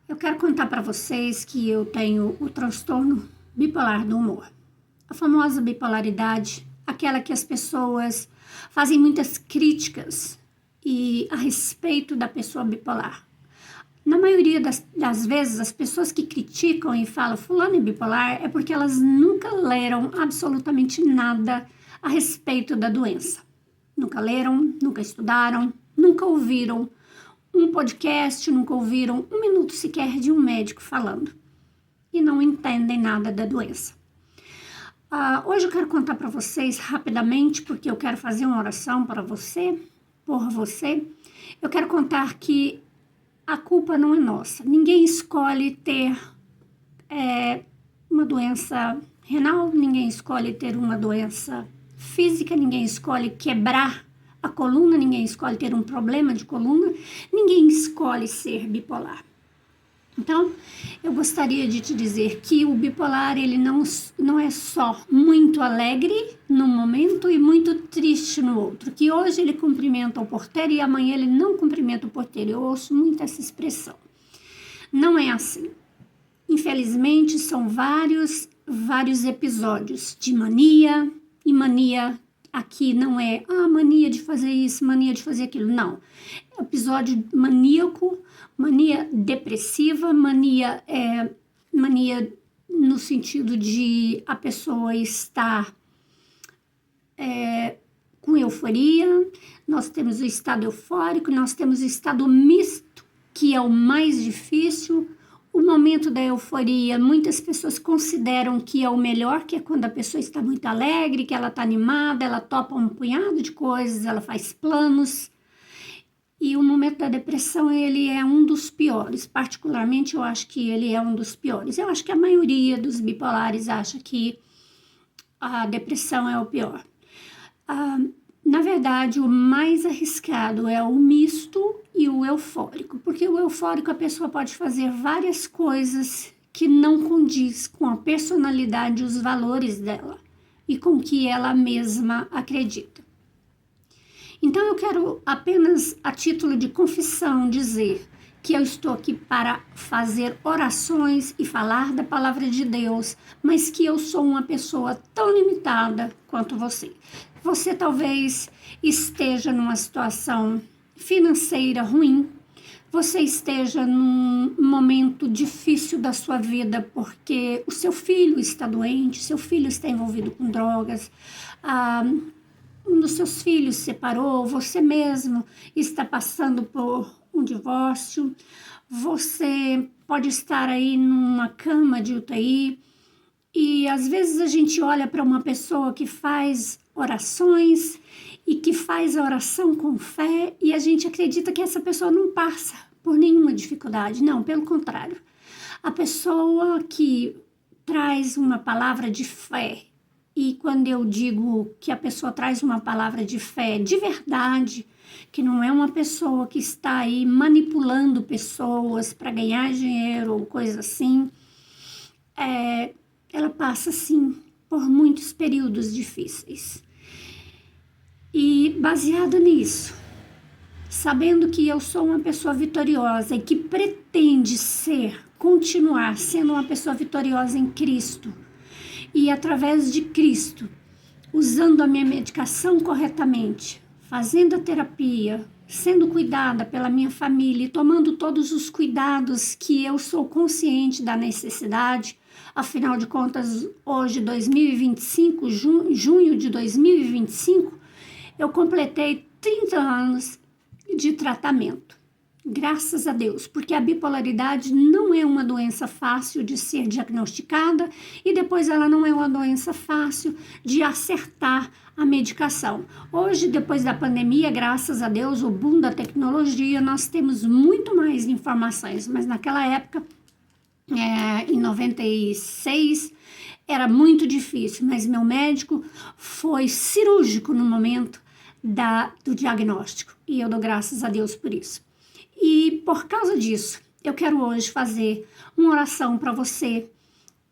Eu quero contar para vocês que eu tenho o transtorno bipolar do humor. A famosa bipolaridade, aquela que as pessoas fazem muitas críticas a respeito da pessoa bipolar. Na maioria das vezes, as pessoas que criticam e falam fulano é bipolar é porque elas nunca leram absolutamente nada a respeito da doença. Nunca leram, nunca estudaram, nunca ouviram um podcast, nunca ouviram um minuto sequer de um médico falando e não entendem nada da doença. Hoje eu quero contar para vocês rapidamente, porque eu quero fazer uma oração para você, por você. Eu quero contar que a culpa não é nossa. Ninguém escolhe ter uma doença renal, ninguém escolhe ter uma doença física, ninguém escolhe quebrar a coluna, ninguém escolhe ter um problema de coluna, ninguém escolhe ser bipolar. Então, eu gostaria de te dizer que o bipolar, ele não é só muito alegre num momento e muito triste no outro, que hoje ele cumprimenta o porteiro e amanhã ele não cumprimenta o porteiro. Eu ouço muito essa expressão. Não é assim. Infelizmente, são vários episódios de mania, e mania aqui não é mania de fazer isso, mania de fazer aquilo, não. Episódio maníaco, mania depressiva, mania no sentido de a pessoa estar com euforia. Nós temos o estado eufórico, nós temos o estado misto, que é o mais difícil. O momento da euforia, muitas pessoas consideram que é o melhor, que é quando a pessoa está muito alegre, que ela está animada, ela topa um punhado de coisas, ela faz planos. E o momento da depressão, ele é um dos piores. Particularmente, eu acho que ele é um dos piores. Eu acho que a maioria dos bipolares acha que a depressão é o pior. Na verdade, o mais arriscado é o misto e o eufórico, porque o eufórico a pessoa pode fazer várias coisas que não condiz com a personalidade e os valores dela e com que ela mesma acredita. Então eu quero apenas a título de confissão dizer que eu estou aqui para fazer orações e falar da palavra de Deus, mas que eu sou uma pessoa tão limitada quanto você. Você talvez esteja numa situação financeira ruim, você esteja num momento difícil da sua vida porque o seu filho está doente, seu filho está envolvido com drogas, um dos seus filhos se separou, você mesmo está passando por um divórcio, você pode estar aí numa cama de UTI e às vezes a gente olha para uma pessoa que faz orações e que faz a oração com fé e a gente acredita que essa pessoa não passa por nenhuma dificuldade. Não, pelo contrário. A pessoa que traz uma palavra de fé, e quando eu digo que a pessoa traz uma palavra de fé de verdade, que não é uma pessoa que está aí manipulando pessoas para ganhar dinheiro ou coisa assim, ela passa, sim, por muitos períodos difíceis. E baseado nisso, sabendo que eu sou uma pessoa vitoriosa e que pretende continuar sendo uma pessoa vitoriosa em Cristo, e através de Cristo, usando a minha medicação corretamente, fazendo a terapia, sendo cuidada pela minha família e tomando todos os cuidados que eu sou consciente da necessidade. Afinal de contas, hoje, 2025, junho de 2025, eu completei 30 anos de tratamento. Graças a Deus, porque a bipolaridade não é uma doença fácil de ser diagnosticada e depois ela não é uma doença fácil de acertar a medicação. Hoje, depois da pandemia, graças a Deus, o boom da tecnologia, nós temos muito mais informações, mas naquela época, em 96, era muito difícil, mas meu médico foi cirúrgico no momento do diagnóstico e eu dou graças a Deus por isso. E por causa disso, eu quero hoje fazer uma oração para você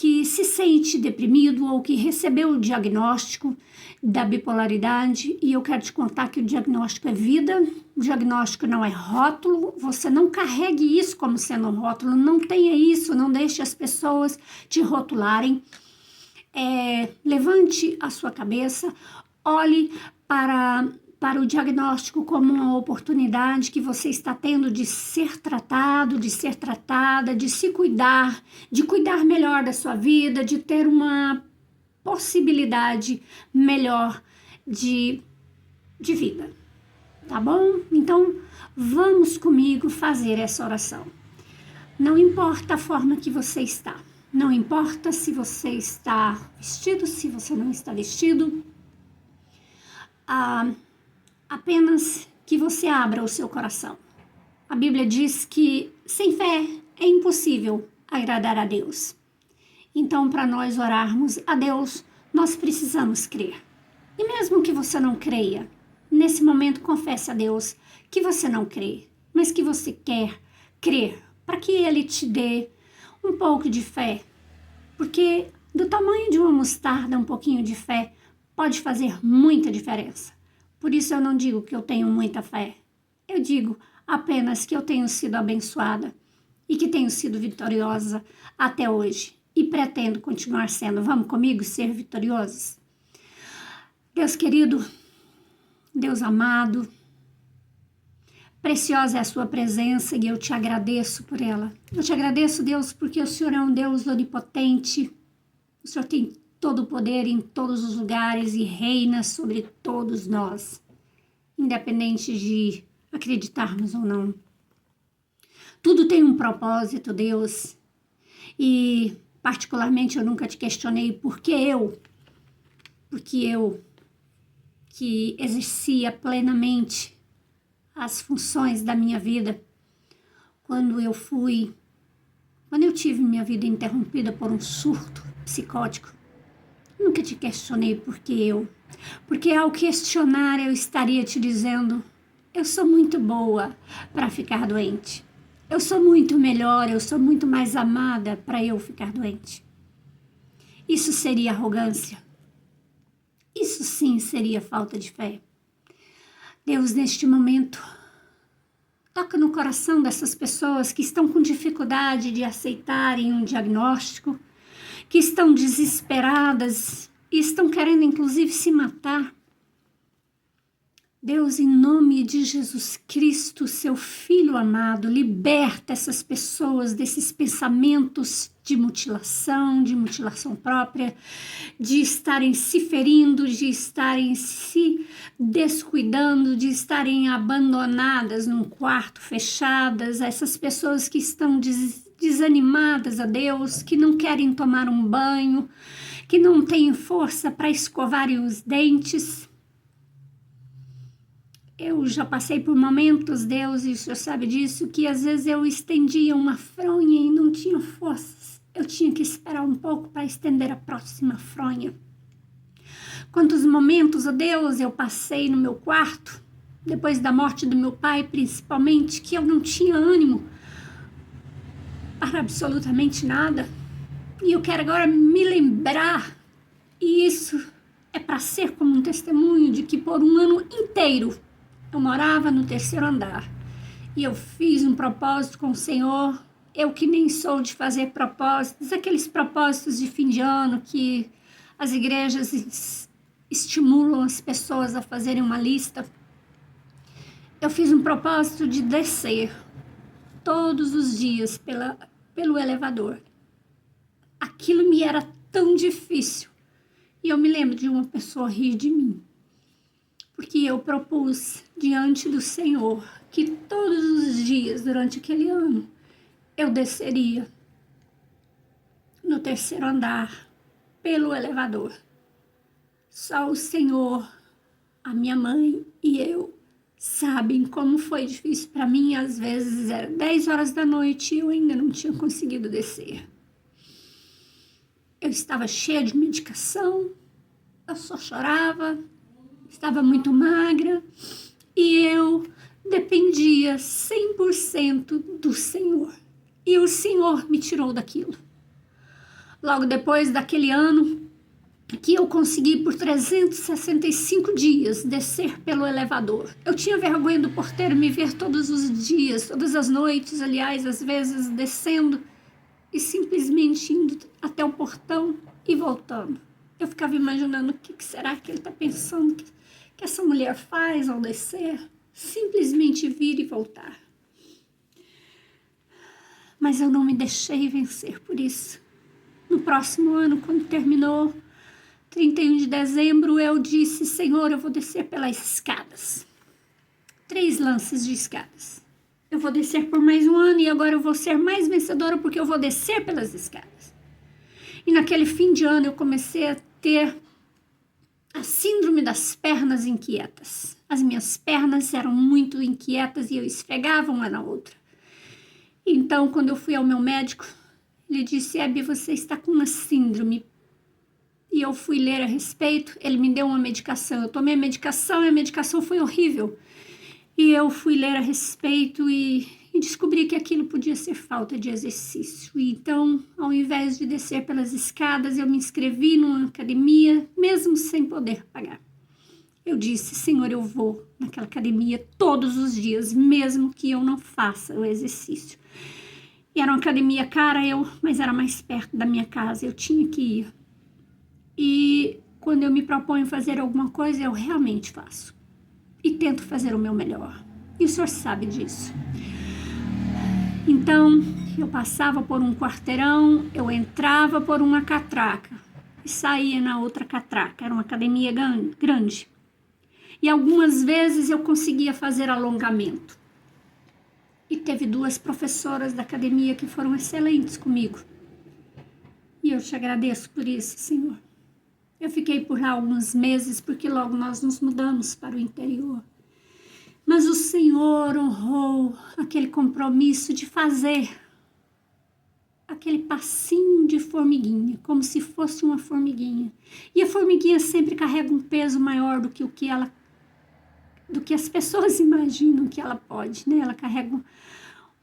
que se sente deprimido ou que recebeu o diagnóstico da bipolaridade, e eu quero te contar que o diagnóstico é vida, o diagnóstico não é rótulo, você não carregue isso como sendo um rótulo, não tenha isso, não deixe as pessoas te rotularem. Levante a sua cabeça, olhe para o diagnóstico como uma oportunidade que você está tendo de ser tratado, de ser tratada, de se cuidar, de cuidar melhor da sua vida, de ter uma possibilidade melhor de vida, tá bom? Então, vamos comigo fazer essa oração. Não importa a forma que você está, não importa se você está vestido, se você não está vestido, apenas que você abra o seu coração. A Bíblia diz que sem fé é impossível agradar a Deus. Então, para nós orarmos a Deus, nós precisamos crer. E mesmo que você não creia, nesse momento confesse a Deus que você não crê, mas que você quer crer, para que Ele te dê um pouco de fé. Porque do tamanho de uma mostarda, um pouquinho de fé pode fazer muita diferença. Por isso eu não digo que eu tenho muita fé. Eu digo apenas que eu tenho sido abençoada e que tenho sido vitoriosa até hoje. E pretendo continuar sendo. Vamos comigo ser vitoriosos? Deus querido, Deus amado, preciosa é a sua presença e eu te agradeço por ela. Eu te agradeço, Deus, porque o Senhor é um Deus onipotente. O Senhor tem todo o poder em todos os lugares e reina sobre todos nós, independente de acreditarmos ou não. Tudo tem um propósito, Deus, e particularmente eu nunca te questionei porque eu que exercia plenamente as funções da minha vida, quando eu tive minha vida interrompida por um surto psicótico, nunca te questionei porque ao questionar eu estaria te dizendo, eu sou muito boa para ficar doente. Eu sou muito melhor, eu sou muito mais amada para eu ficar doente. Isso seria arrogância. Isso sim seria falta de fé. Deus, neste momento, toca no coração dessas pessoas que estão com dificuldade de aceitarem um diagnóstico, que estão desesperadas e estão querendo inclusive se matar. Deus, em nome de Jesus Cristo, seu Filho amado, liberta essas pessoas desses pensamentos de mutilação própria, de estarem se ferindo, de estarem se descuidando, de estarem abandonadas num quarto, fechadas, essas pessoas que estão desanimadas a Deus, que não querem tomar um banho, que não têm força para escovarem os dentes. Eu já passei por momentos, Deus, e o Senhor sabe disso, que às vezes eu estendia uma fronha e não tinha forças. Eu tinha que esperar um pouco para estender a próxima fronha. Quantos momentos, ó Deus, eu passei no meu quarto, depois da morte do meu pai, principalmente, que eu não tinha ânimo para absolutamente nada. E eu quero agora me lembrar, e isso é para ser como um testemunho de que por um ano inteiro eu morava no 3º andar e eu fiz um propósito com o Senhor. Eu que nem sou de fazer propósitos, aqueles propósitos de fim de ano que as igrejas estimulam as pessoas a fazerem uma lista. Eu fiz um propósito de descer todos os dias pelo elevador. Aquilo me era tão difícil e eu me lembro de uma pessoa rir de mim. Porque eu propus diante do Senhor que todos os dias, durante aquele ano, eu desceria no 3º andar, pelo elevador. Só o Senhor, a minha mãe e eu sabem como foi difícil para mim. Às vezes era 10 horas da noite e eu ainda não tinha conseguido descer. Eu estava cheia de medicação, eu só chorava, estava muito magra e eu dependia 100% do Senhor. E o Senhor me tirou daquilo. logo depois daquele ano que eu consegui por 365 dias descer pelo elevador. Eu tinha vergonha do porteiro me ver todos os dias, todas as noites, aliás, às vezes descendo e simplesmente indo até o portão e voltando. Eu ficava imaginando o que será que ele está pensando que essa mulher faz ao descer, simplesmente vir e voltar. Mas eu não me deixei vencer por isso. No próximo ano, quando terminou, 31 de dezembro, eu disse: Senhor, eu vou descer pelas escadas. 3 lances de escadas. Eu vou descer por mais um ano e agora eu vou ser mais vencedora porque eu vou descer pelas escadas. E naquele fim de ano eu comecei a ter a síndrome das pernas inquietas. As minhas pernas eram muito inquietas e eu esfregava uma na outra. Então, quando eu fui ao meu médico, ele disse: Hebe, você está com uma síndrome. E eu fui ler a respeito, ele me deu uma medicação. Eu tomei a medicação e a medicação foi horrível. E eu fui ler a respeito e descobri que aquilo podia ser falta de exercício. E então, ao invés de descer pelas escadas, eu me inscrevi numa academia, mesmo sem poder pagar. Eu disse: Senhor, eu vou naquela academia todos os dias, mesmo que eu não faça o exercício. E era uma academia cara, mas era mais perto da minha casa, eu tinha que ir. E quando eu me proponho fazer alguma coisa, eu realmente faço. E tento fazer o meu melhor. E o senhor sabe disso. Então, eu passava por um quarteirão, eu entrava por uma catraca e saía na outra catraca. Era uma academia grande. E algumas vezes eu conseguia fazer alongamento. E teve 2 professoras da academia que foram excelentes comigo. E eu te agradeço por isso, Senhor. Eu fiquei por lá alguns meses, porque logo nós nos mudamos para o interior. Mas o Senhor honrou aquele compromisso de fazer aquele passinho de formiguinha, como se fosse uma formiguinha. E a formiguinha sempre carrega um peso maior do que as pessoas imaginam que ela pode, né? Ela carrega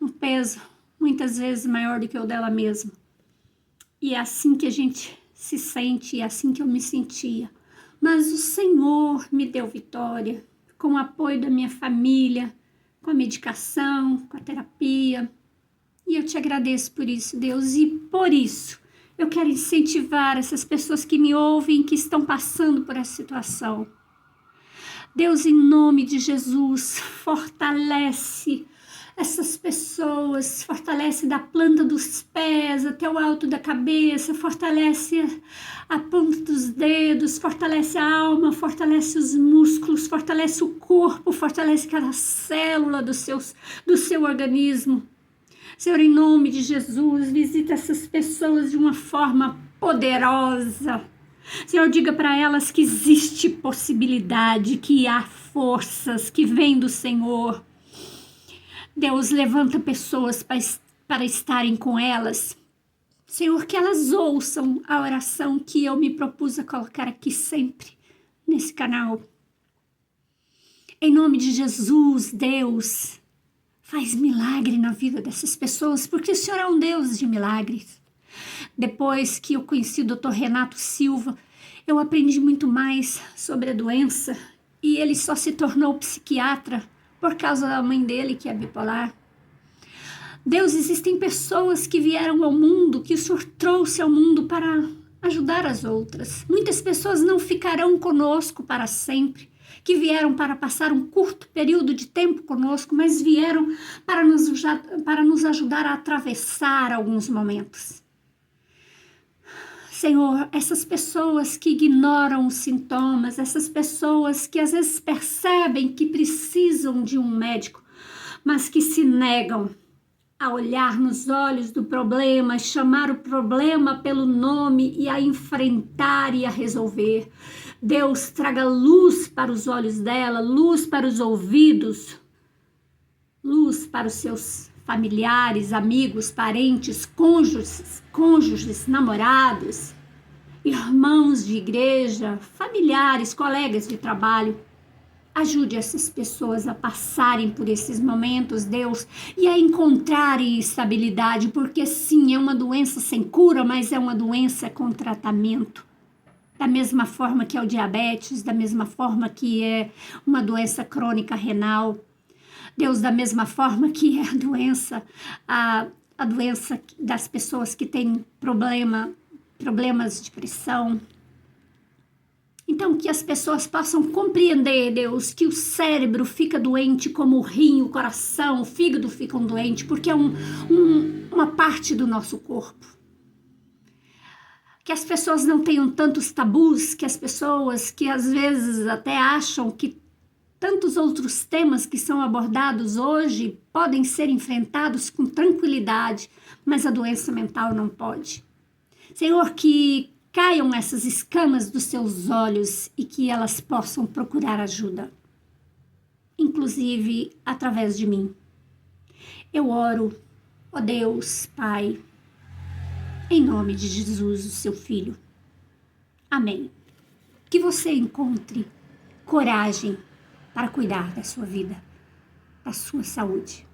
um peso muitas vezes maior do que o dela mesma. E é assim que a gente se sente, é assim que eu me sentia. Mas o Senhor me deu vitória, com o apoio da minha família, com a medicação, com a terapia. E eu te agradeço por isso, Deus. E por isso, eu quero incentivar essas pessoas que me ouvem, que estão passando por essa situação. Deus, em nome de Jesus, fortalece essas pessoas, fortalece da planta dos pés até o alto da cabeça, fortalece a ponta dos dedos, fortalece a alma, fortalece os músculos, fortalece o corpo, fortalece cada célula do seu organismo. Senhor, em nome de Jesus, visita essas pessoas de uma forma poderosa. Senhor, diga para elas que existe possibilidade, que há forças que vêm do Senhor. Deus, levanta pessoas para estarem com elas. Senhor, que elas ouçam a oração que eu me propus a colocar aqui sempre, nesse canal. Em nome de Jesus, Deus, faz milagre na vida dessas pessoas, porque o Senhor é um Deus de milagres. Depois que eu conheci o Dr. Renato Silva, eu aprendi muito mais sobre a doença e ele só se tornou psiquiatra por causa da mãe dele, que é bipolar. Deus, existem pessoas que vieram ao mundo, que o Senhor trouxe ao mundo para ajudar as outras. Muitas pessoas não ficarão conosco para sempre, que vieram para passar um curto período de tempo conosco, mas vieram para nos ajudar a atravessar alguns momentos. Senhor, essas pessoas que ignoram os sintomas, essas pessoas que às vezes percebem que precisam de um médico, mas que se negam a olhar nos olhos do problema, chamar o problema pelo nome e a enfrentar e a resolver. Deus, traga luz para os olhos dela, luz para os ouvidos, luz para os seus familiares, amigos, parentes, cônjuges, namorados, irmãos de igreja, familiares, colegas de trabalho. Ajude essas pessoas a passarem por esses momentos, Deus, e a encontrarem estabilidade, porque sim, é uma doença sem cura, mas é uma doença com tratamento. Da mesma forma que é o diabetes, da mesma forma que é uma doença crônica renal. Deus, da mesma forma que é a doença das pessoas que têm problemas de pressão. Então, que as pessoas possam compreender, Deus, que o cérebro fica doente como o rim, o coração, o fígado ficam doentes, porque é uma parte do nosso corpo. Que as pessoas não tenham tantos tabus, que as pessoas que às vezes até acham que tantos outros temas que são abordados hoje podem ser enfrentados com tranquilidade, mas a doença mental não pode. Senhor, que caiam essas escamas dos seus olhos e que elas possam procurar ajuda, inclusive através de mim. Eu oro, ó Deus, Pai, em nome de Jesus, o seu Filho. Amém. Que você encontre coragem para cuidar da sua vida, da sua saúde.